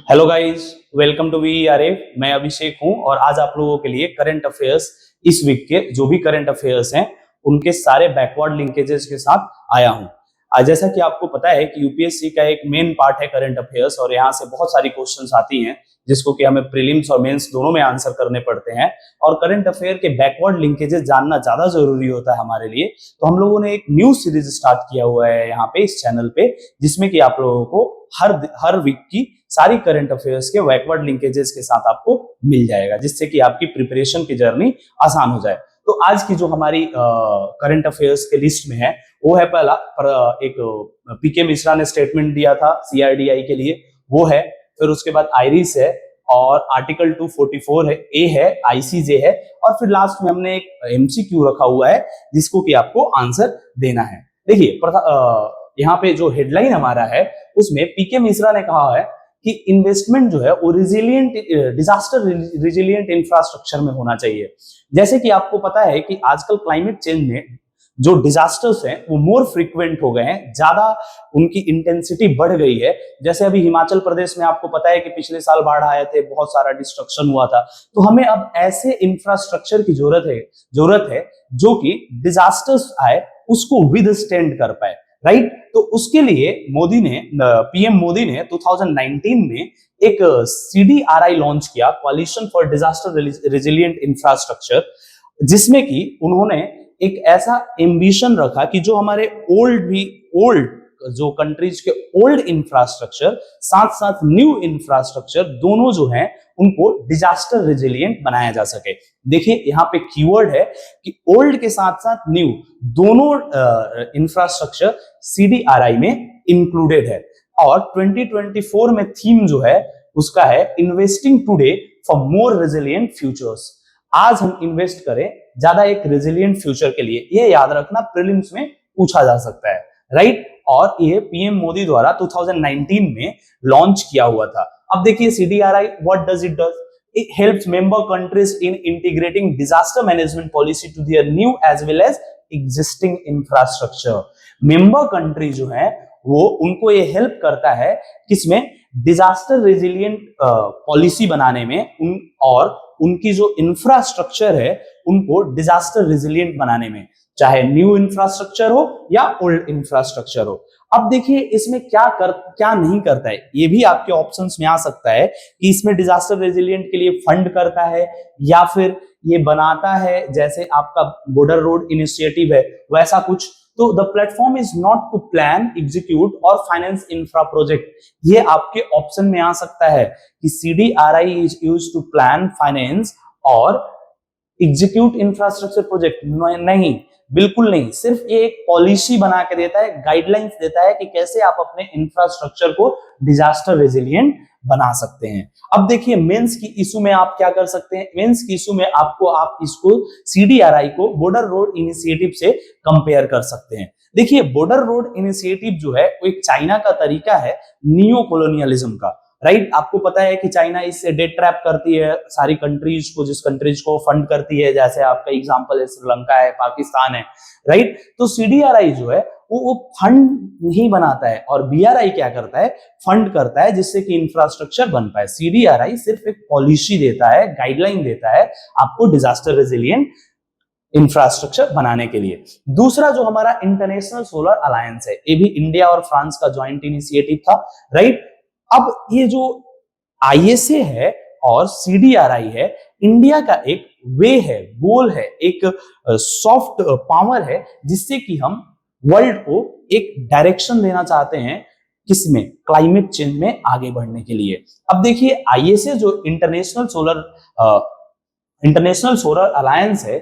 Hello guys, welcome to VRF. मैं अभिषेक हूं और आज आप लोगों के लिए करंट अफेयर्स इस वीक के जो भी करंट अफेयर्स हैं उनके सारे बैकवर्ड लिंकेजेस के साथ आया हूं। आज जैसा कि आपको पता है कि यूपीएससी का एक मेन पार्ट है करंट अफेयर्स और यहाँ से बहुत सारी क्वेश्चंस आती हैं जिसको कि हमें प्रीलिम्स और मेंस दोनों में आंसर करने पड़ते हैं। और करंट अफेयर के बैकवर्ड लिंकेजेस जानना ज्यादा जरूरी होता है हमारे लिए। तो हम लोगों ने एक न्यू सीरीज स्टार्ट किया हुआ है यहाँ पे इस चैनल पे, जिसमें कि आप लोगों को हर वीक की सारी करंट अफेयर्स के बैकवर्ड लिंकेजेस के साथ आपको मिल जाएगा, जिससे कि आपकी प्रिपरेशन की जर्नी आसान हो जाए। तो आज की जो हमारी करंट अफेयर्स के लिस्ट में है वो है पहला एक पीके मिश्रा ने स्टेटमेंट दिया था सीआरडीआई के लिए, वो है। फिर उसके बाद आइरिस है और आर्टिकल 244 है, ए है, आईसीजे है और फिर लास्ट में हमने एक एमसीक्यू रखा हुआ है जिसको कि आपको आंसर देना है। देखिए यहाँ पे जो हेडलाइन हमारा है उसमें पीके मिश्रा ने कहा है कि इन्वेस्टमेंट जो है वो रिजिलियंट डिजास्टर रिजिलियंट इंफ्रास्ट्रक्चर में होना चाहिए। जैसे कि आपको पता है कि आजकल क्लाइमेट चेंज में जो डिजास्टर्स हैं वो मोर फ्रीक्वेंट हो गए हैं, ज्यादा उनकी इंटेंसिटी बढ़ गई है। जैसे अभी हिमाचल प्रदेश में आपको पता है कि पिछले साल बाढ़ आए थे, बहुत सारा डिस्ट्रक्शन हुआ था। तो हमें अब ऐसे इंफ्रास्ट्रक्चर की जरूरत है जो कि डिजास्टर्स आए उसको विदस्टैंड कर पाए, राइट। तो उसके लिए पीएम मोदी ने 2019 में एक सीडीआरआई लॉन्च किया, कोalition फॉर डिजास्टर रेजिलिएंट इंफ्रास्ट्रक्चर, जिसमें कि उन्होंने एक ऐसा एम्बिशन रखा कि जो हमारे ओल्ड जो कंट्रीज के ओल्ड इंफ्रास्ट्रक्चर साथ साथ न्यू इंफ्रास्ट्रक्चर दोनों जो हैं उनको डिजास्टर रेजिलिएंट बनाया जा सके। देखिए यहाँ पे कीवर्ड है कि ओल्ड के साथ साथ न्यू दोनों इंफ्रास्ट्रक्चर सीडीआरआई में इंक्लूडेड है। और 2024 में थीम जो है उसका है investing today for more resilient futures. आज हम इन्वेस्ट करें ज्यादा एक रेजिलिएंट फ्यूचर के लिए, ये याद रखना प्रीलिम्स में पूछा जा सकता है, राइट। और ये पीएम मोदी द्वारा 2019 में लॉन्च किया हुआ था। अब देखिए CDRI what does it it helps member countries in integrating disaster management policy to their new as well as existing infrastructure। Member country जो है वो उनको ये हेल्प करता है किसमें, डिजास्टर रेजिलिएंट पॉलिसी बनाने में और उनकी जो इंफ्रास्ट्रक्चर है उनको डिजास्टर रेजिलिएंट बनाने में, चाहे न्यू इंफ्रास्ट्रक्चर हो या ओल्ड इंफ्रास्ट्रक्चर हो। अब देखिए इसमें क्या नहीं करता है, ये भी आपके ऑप्शंस में आ सकता है कि इसमें डिजास्टर रेजिलिएंट के लिए फंड करता है या फिर ये बनाता है, जैसे आपका बॉर्डर रोड इनिशिएटिव है वैसा कुछ। तो the platform is not to plan, execute और फाइनेंस इंफ्रा प्रोजेक्ट, ये आपके ऑप्शन में आ सकता है कि CDRI is used to plan, finance और एग्जीक्यूट इंफ्रास्ट्रक्चर प्रोजेक्ट। नहीं, बिल्कुल नहीं। सिर्फ ये एक पॉलिसी बना के देता है, गाइडलाइंस देता है कि कैसे आप अपने इंफ्रास्ट्रक्चर को डिजास्टर रेजिलिएंट बना सकते हैं। अब देखिए मेंस की इशू में आप क्या कर सकते हैं, मेंस की इशू में आप इसको सीडीआरआई को बॉर्डर रोड इनिशिएटिव से कंपेयर कर सकते हैं। देखिए बॉर्डर रोड इनिशिएटिव जो है वो एक चाइना का तरीका है नियो कॉलोनियलिज्म का, राइट। आपको पता है कि चाइना इससे डेट ट्रैप करती है सारी कंट्रीज को, जिस कंट्रीज को फंड करती है, जैसे आपका एग्जांपल है श्रीलंका है, पाकिस्तान है, राइट। तो सीडीआरआई जो है वो फंड नहीं बनाता है और बीआरआई क्या करता है, फंड करता है जिससे कि इंफ्रास्ट्रक्चर बन पाए। सीडीआरआई सिर्फ एक पॉलिसी देता है, गाइडलाइन देता है आपको डिजास्टर रेजिलिएंट इंफ्रास्ट्रक्चर बनाने के लिए। दूसरा जो हमारा इंटरनेशनल सोलर अलायंस है, ये भी इंडिया और फ्रांस का ज्वाइंट इनिशिएटिव था, राइट। अब ये जो आईएसए है और सीडीआरआई है, इंडिया का एक वे है, गोल है, एक सॉफ्ट पावर है जिससे कि हम वर्ल्ड को एक डायरेक्शन देना चाहते हैं, किसमें, क्लाइमेट चेंज में आगे बढ़ने के लिए। अब देखिए आईएसए जो इंटरनेशनल सोलर अलायंस है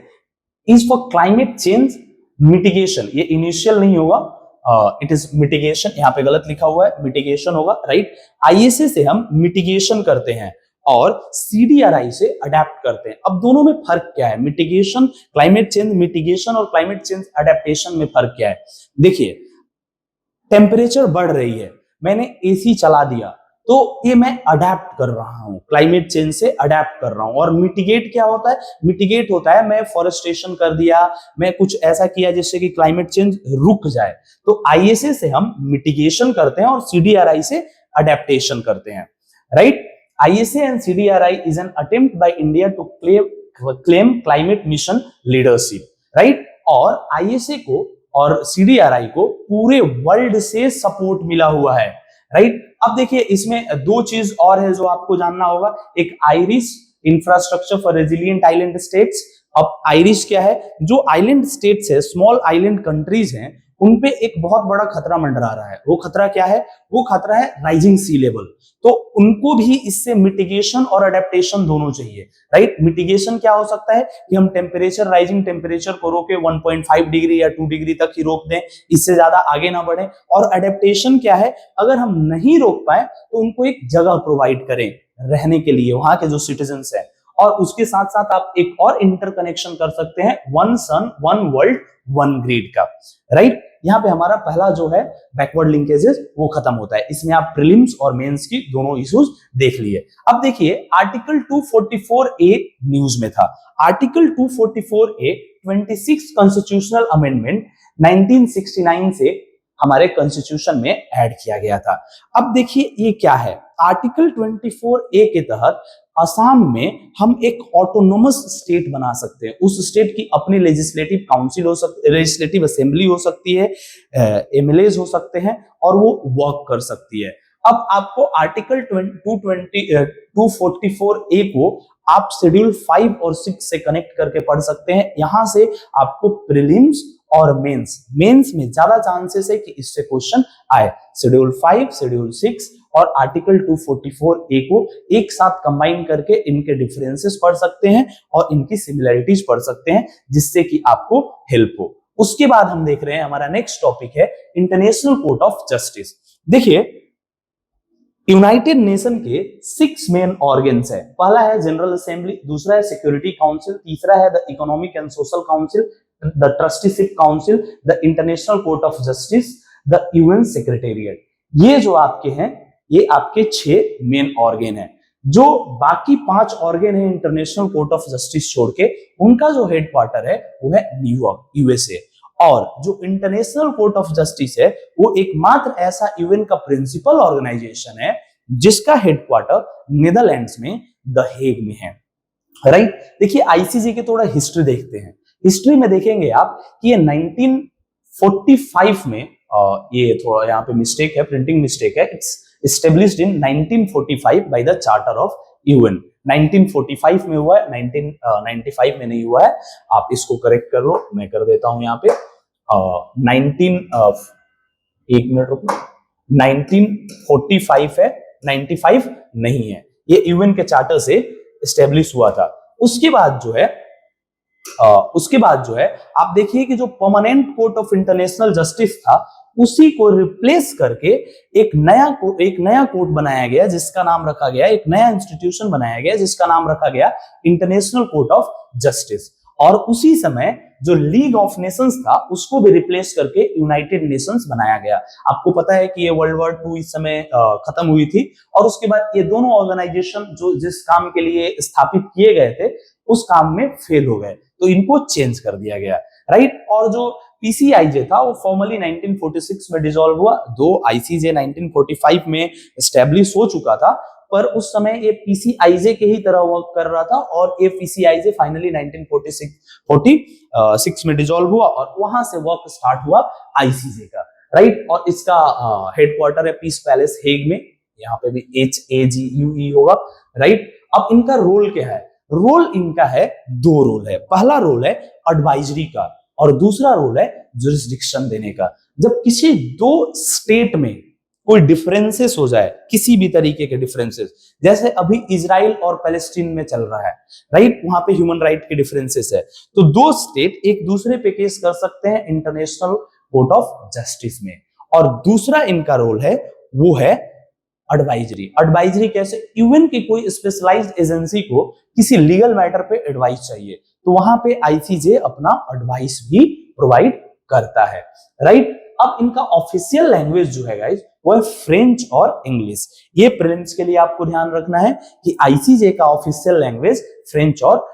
is for climate change mitigation. ये इनिशियल नहीं होगा, इट इज मिटिगेशन, यहाँ पे गलत लिखा हुआ है, मिटिगेशन होगा, राइट। आईएसए से हम मिटिगेशन करते हैं और सीडीआरआई से अडेप्ट करते हैं। अब दोनों में फर्क क्या है, मिटिगेशन, क्लाइमेट चेंज मिटिगेशन और क्लाइमेट चेंज अडेप्टेशन में फर्क क्या है। देखिए टेम्परेचर बढ़ रही है, मैंने एसी चला दिया तो ये मैं अडेप्ट कर रहा हूं, क्लाइमेट चेंज से अडेप्ट कर रहा हूं। और मिटिगेट क्या होता है, मिटिगेट होता है मैं फॉरेस्टेशन कर दिया, मैं कुछ ऐसा किया जिससे कि क्लाइमेट चेंज रुक जाए। तो आईएसए से हम मिटिगेशन करते हैं और सीडीआरआई से अडेप्टेशन करते हैं, right? ISA and CDRI is an attempt by India to claim climate mission leadership, right? और ISA को और CDRI को पूरे वर्ल्ड से सपोर्ट मिला हुआ है, राइट? अब देखिए इसमें दो चीज और है जो आपको जानना होगा। एक Irish infrastructure for resilient island states. अब आयरिश क्या है? जो आइलैंड स्टेट्स है, स्मॉल आइलैंड कंट्रीज हैं, उनपे एक बहुत बड़ा खतरा मंडरा रहा है। वो खतरा क्या है? वो खतरा है राइजिंग सी लेवल। तो उनको भी इससे मिटिगेशन और अडेप्टेशन दोनों चाहिए, राइट? मिटिगेशन क्या हो सकता है कि हम टेम्परेचर, राइजिंग टेम्परेचर को रोके 1.5 डिग्री या 2 डिग्री तक ही रोक दें, इससे ज्यादा आगे ना बढ़े। और अडेप्टेशन क्या है? अगर हम नहीं रोक पाए तो उनको एक जगह प्रोवाइड करें रहने के लिए, वहां के जो सिटीजन्स हैं। और उसके साथ साथ आप एक और इंटरकनेक्शन कर सकते हैं, one sun one world one grid का, राइट? यहाँ पे हमारा पहला जो है बैकवर्ड लिंकेजेस वो खत्म होता है। इसमें आप प्रीलिम्स और मेंस की दोनों इश्यूज देख लिए। अब देखिए आर्टिकल 244A न्यूज में था। आर्टिकल 244A 26 कॉन्स्टिट्यूशनल अमेंडमेंट 1969 से हमारे कॉन्स्टिट्यूशन में ऐड किया गया था। अब देखिए ये क्या है? आर्टिकल 24A के तहत असम में हम एक ऑटोनोमस स्टेट बना सकते हैं। उस स्टेट की अपनी लेजिस्लेटिव काउंसिल हो सकती है, लेजिस्लेटिव असेंबली हो सकती है, एमएलएज हो सकते हैं और वो वर्क कर सकती है। अब आपको आर्टिकल 244A को आप शेड्यूल 5 और 6 से कनेक्ट करके पढ़ सकते हैं। यहां से आपको प्रीलिम्स और मेंस में ज्यादा चांसेस है कि इससे क्वेश्चन आए। शेड्यूल 5, शेड्यूल 6 और आर्टिकल 244A को एक साथ कंबाइन करके इनके डिफरेंसेस पढ़ सकते हैं और इनकी सिमिलरिटीज पढ़ सकते हैं, जिससे कि आपको हेल्प हो। उसके बाद हम देख रहे हैं हमारा नेक्स्ट टॉपिक है इंटरनेशनल कोर्ट ऑफ जस्टिस। देखिए यूनाइटेड नेशन के 6 मेन ऑर्गन्स है। पहला है जनरल असेंबली, दूसरा है सिक्योरिटी काउंसिल, तीसरा है the economic and social council, the trusteeship council, the international court of justice, the UN secretariat. ये जो आपके हैं ये आपके 6 मेन ऑर्गन हैं। जो बाकी 5 ऑर्गन है इंटरनेशनल कोर्ट ऑफ जस्टिस छोड़ के, उनका जो हेडक्वार्टर है वो है न्यूयॉर्क, यूएसए। और जो इंटरनेशनल कोर्ट ऑफ जस्टिस है वो एकमात्र ऐसा यूएन का प्रिंसिपल ऑर्गेनाइजेशन है जिसका हेडक्वार्टर नीदरलैंड्स में द हेग में है, राइट? देखिए आईसीजे के थोड़ा हिस्ट्री देखते हैं। हिस्ट्री में देखेंगे आप कि ये 1945 में, ये थोड़ा यहाँ पे मिस्टेक है, प्रिंटिंग मिस्टेक है, it's established in 1945 by the Charter of UN। 1945 में हुआ है, 1995 में नहीं हुआ है। आप इसको करेक्ट कर लो, मैं कर देता हूं यहाँ पे। 1 मिनट रुको, 1945 है, 95 नहीं है। ये यूएन के चार्टर से एस्टेब्लिश हुआ था। उसके बाद जो है आप देखिए कि जो permanent court of international justice था उसी को रिप्लेस करके एक नया कोर्ट बनाया गया, जिसका नाम रखा गया, एक नया इंस्टीट्यूशन बनाया गया जिसका नाम रखा गया इंटरनेशनल कोर्ट ऑफ जस्टिस। और उसी समय जो लीग ऑफ नेशंस था उसको भी रिप्लेस करके यूनाइटेड नेशंस बनाया गया। आपको पता है कि ये वर्ल्ड वॉर 2 इस समय खत्म हुई थी और उसके बाद ये दोनों ऑर्गेनाइजेशन जो जिस काम के लिए स्थापित किए गए थे उस काम में फेल हो गए, तो इनको चेंज कर दिया गया, राइट? और जो पीसीआईजे था वो फॉर्मली 1946 में डिसॉल्व हुआ। दो आईसीजे 1945 में एस्टेब्लिश हो चुका था, पर उस समय ये पीसीआईजे के ही तरह वर्क कर रहा था और ये पीसीआईजे फाइनली 1946 में डिसॉल्व हुआ और वहां से वर्क स्टार्ट हुआ आईसीजे का, राइट? और इसका हेडक्वार्टर है पीस पैलेस हेग में, यहाँ पे भी HAGUE होगा, राइट? अब इनका रोल क्या है? रोल इनका है, 2 रोल है। पहला रोल है एडवाइजरी का और दूसरा रोल है जुरिस्डिक्शन देने का। जब किसी 2 स्टेट में कोई डिफरेंसेस हो जाए, किसी भी तरीके के डिफरेंसेस, जैसे अभी इजराइल और पैलेस्टीन में चल रहा है, राइट? वहां पे ह्यूमन राइट के डिफरेंसेस है, तो 2 स्टेट एक दूसरे पे केस कर सकते हैं इंटरनेशनल कोर्ट ऑफ जस्टिस में। और दूसरा इनका रोल है वो है एडवाइजरी। एडवाइजरी कैसे? यूएन की कोई स्पेशलाइज्ड एजेंसी को किसी लीगल मैटर पे एडवाइस चाहिए तो वहां पे आईसीजे अपना एडवाइस भी प्रोवाइड करता है, राइट? अब इनका ऑफिशियल लैंग्वेज जो है गाइस वो है फ्रेंच और इंग्लिश। ये प्रीलिम्स के लिए आपको ध्यान रखना है कि आईसीजे का ऑफिशियल लैंग्वेज फ्रेंच और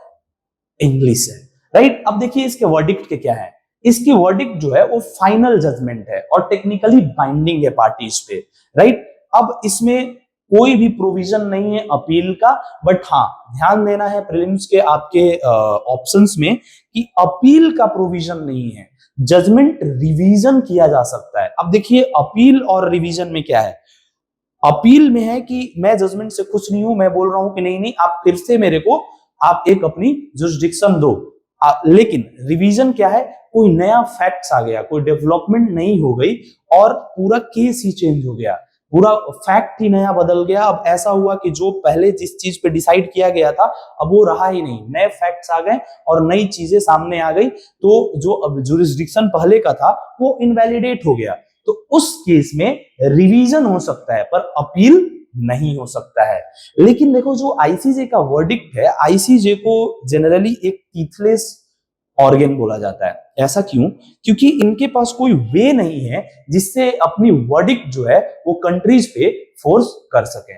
इंग्लिश है, राइट? अब देखिए इसके वर्डिक्ट के क्या है। इसकी वर्डिक्ट जो है वो फाइनल जजमेंट है और टेक्निकली बाइंडिंग है पार्टीज पे, राइट? अब इसमें कोई भी प्रोविजन नहीं है अपील का। बट हाँ, ध्यान देना है प्रीलिम्स के आपके ऑप्शंस में कि अपील का प्रोविजन नहीं है, जजमेंट रिवीजन किया जा सकता है। अब देखिए अपील और रिवीजन में क्या है, अपील में है कि मैं जजमेंट से खुश नहीं हूं, मैं बोल रहा हूं कि नहीं नहीं आप फिर से मेरे को आप एक अपनी जुरिसडिक्शन दो। लेकिन रिवीजन क्या है, कोई नया फैक्ट्स आ गया, कोई डेवलपमेंट नहीं हो गई और पूरा केस ही चेंज हो गया, पूरा फैक्ट ही नया बदल गया। अब ऐसा हुआ कि जो पहले जिस चीज पे डिसाइड किया गया था अब वो रहा ही नहीं, नए फैक्ट्स आ गए और नई चीजें सामने आ गई, तो जो अब जुरिसडिक्शन पहले का था वो इनवैलिडेट हो गया। तो उस केस में रिवीजन हो सकता है पर अपील नहीं हो सकता है। लेकिन देखो जो आईसीजे का वर्डिक्ट है, आईसीजे को जनरली एक टीथलेस ऑर्गन बोला जाता है। ऐसा क्यों? क्योंकि इनके पास कोई वे नहीं है जिससे अपनी वर्डिक्ट जो है वो कंट्रीज पे फोर्स कर सके।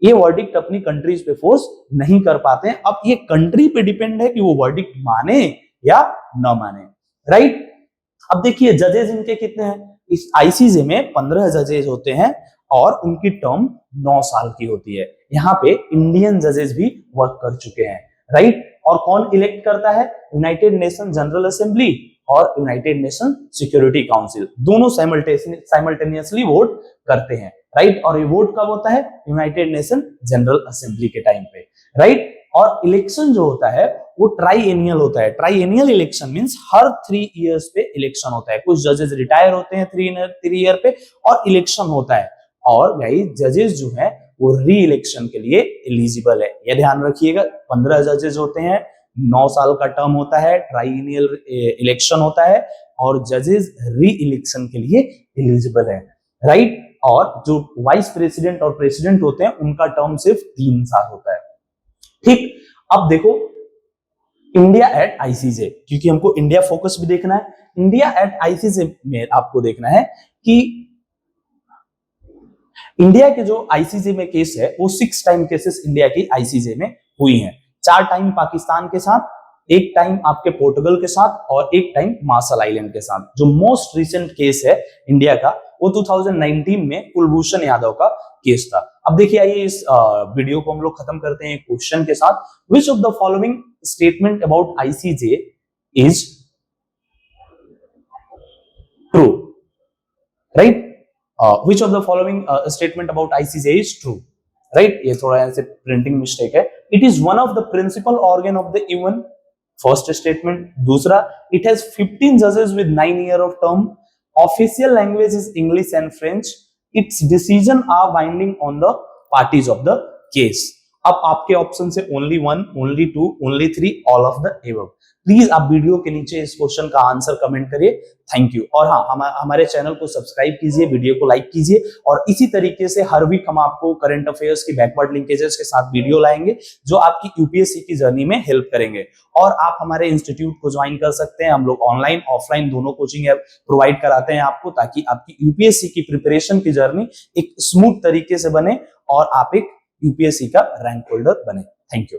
ये वर्डिक्ट अपनी कंट्रीज पे फोर्स नहीं कर पाते हैं। अब ये कंट्री पे डिपेंड है कि वो वर्डिक्ट माने या न माने, राइट। अब देखिए जजेस इनके कितने हैं, इस आईसीजे में 15 जजेस होते हैं और उनकी टर्म 9 साल की होती है। यहाँ पे इंडियन जजेस भी वर्क कर चुके हैं, राइट। और कौन इलेक्ट करता है? यूनाइटेड नेशन जनरल असेंबली और यूनाइटेड नेशन सिक्योरिटी काउंसिल, दोनों साइमल्टेनियसली वोट करते हैं, राइट। और ये वोट कब होता है? यूनाइटेड नेशन जनरल असेंबली के टाइम पे, राइट। और इलेक्शन जो होता है वो ट्राइएनियल होता है। ट्राइएनियल इलेक्शन मींस हर 3 इयर्स पे इलेक्शन होता है। कुछ जजेस रिटायर होते हैं 3 ईयर पे और इलेक्शन होता है। और भाई जजेस जो है वो री इलेक्शन के लिए एलिजिबल है, ये ध्यान रखिएगा। 15 जजेस होते हैं, 9 साल का टर्म होता है, ट्राइएनियल इलेक्शन होता है और जजेस री इलेक्शन के लिए एलिजिबल है, राइट। और जो वाइस प्रेसिडेंट और प्रेसिडेंट होते हैं उनका टर्म सिर्फ 3 साल होता है, ठीक। अब देखो इंडिया एट आईसीजे, क्योंकि हमको इंडिया फोकस भी देखना है। इंडिया एट आईसीजे में आपको देखना है कि इंडिया के जो आईसीजे में केस है वो 6 टाइम केसेस इंडिया की आईसीजे में हुई हैं। 4 टाइम पाकिस्तान के साथ, 1 टाइम आपके पोर्टुगल के साथ और 1 टाइम मार्शल आइलैंड के साथ। जो मोस्ट रिसेंट केस है इंडिया का वो 2019 में कुलभूषण यादव का केस था। अब देखिए आइए इस वीडियो को हम लोग खत्म करते हैं क्वेश्चन के साथ। Which of the following statement about ICJ is true, right. which of the following statement about ICJ is true, right? ये थोड़ा ऐसे प्रिंटिंग मिस्टेक है। It is one of the principal organ of the UN, first statement। दूसरा, it has 15 judges with 9 year of term, official language is English and French, its decision are binding on the parties of the case। अब आपके option से only 1, only 2, only 3, all of the above। Please आप video के नीचे इस question का answer comment करिए, thank you. और हाँ, हमारे चैनल को सब्सक्राइब कीजिए, वीडियो को लाइक कीजिए और इसी तरीके से हर वीक हम आपको करंट अफेयर्स की बैकवर्ड लिंकेजेस के साथ वीडियो लाएंगे जो आपकी यूपीएससी की जर्नी में हेल्प करेंगे। और आप हमारे इंस्टीट्यूट को ज्वाइन कर सकते हैं, हम लोग ऑनलाइन ऑफलाइन दोनों कोचिंग प्रोवाइड कराते हैं आपको, ताकि आपकी यूपीएससी की प्रिपरेशन की जर्नी एक स्मूथ तरीके से बने और आप एक यूपीएससी का रैंक होल्डर बने। Thank you.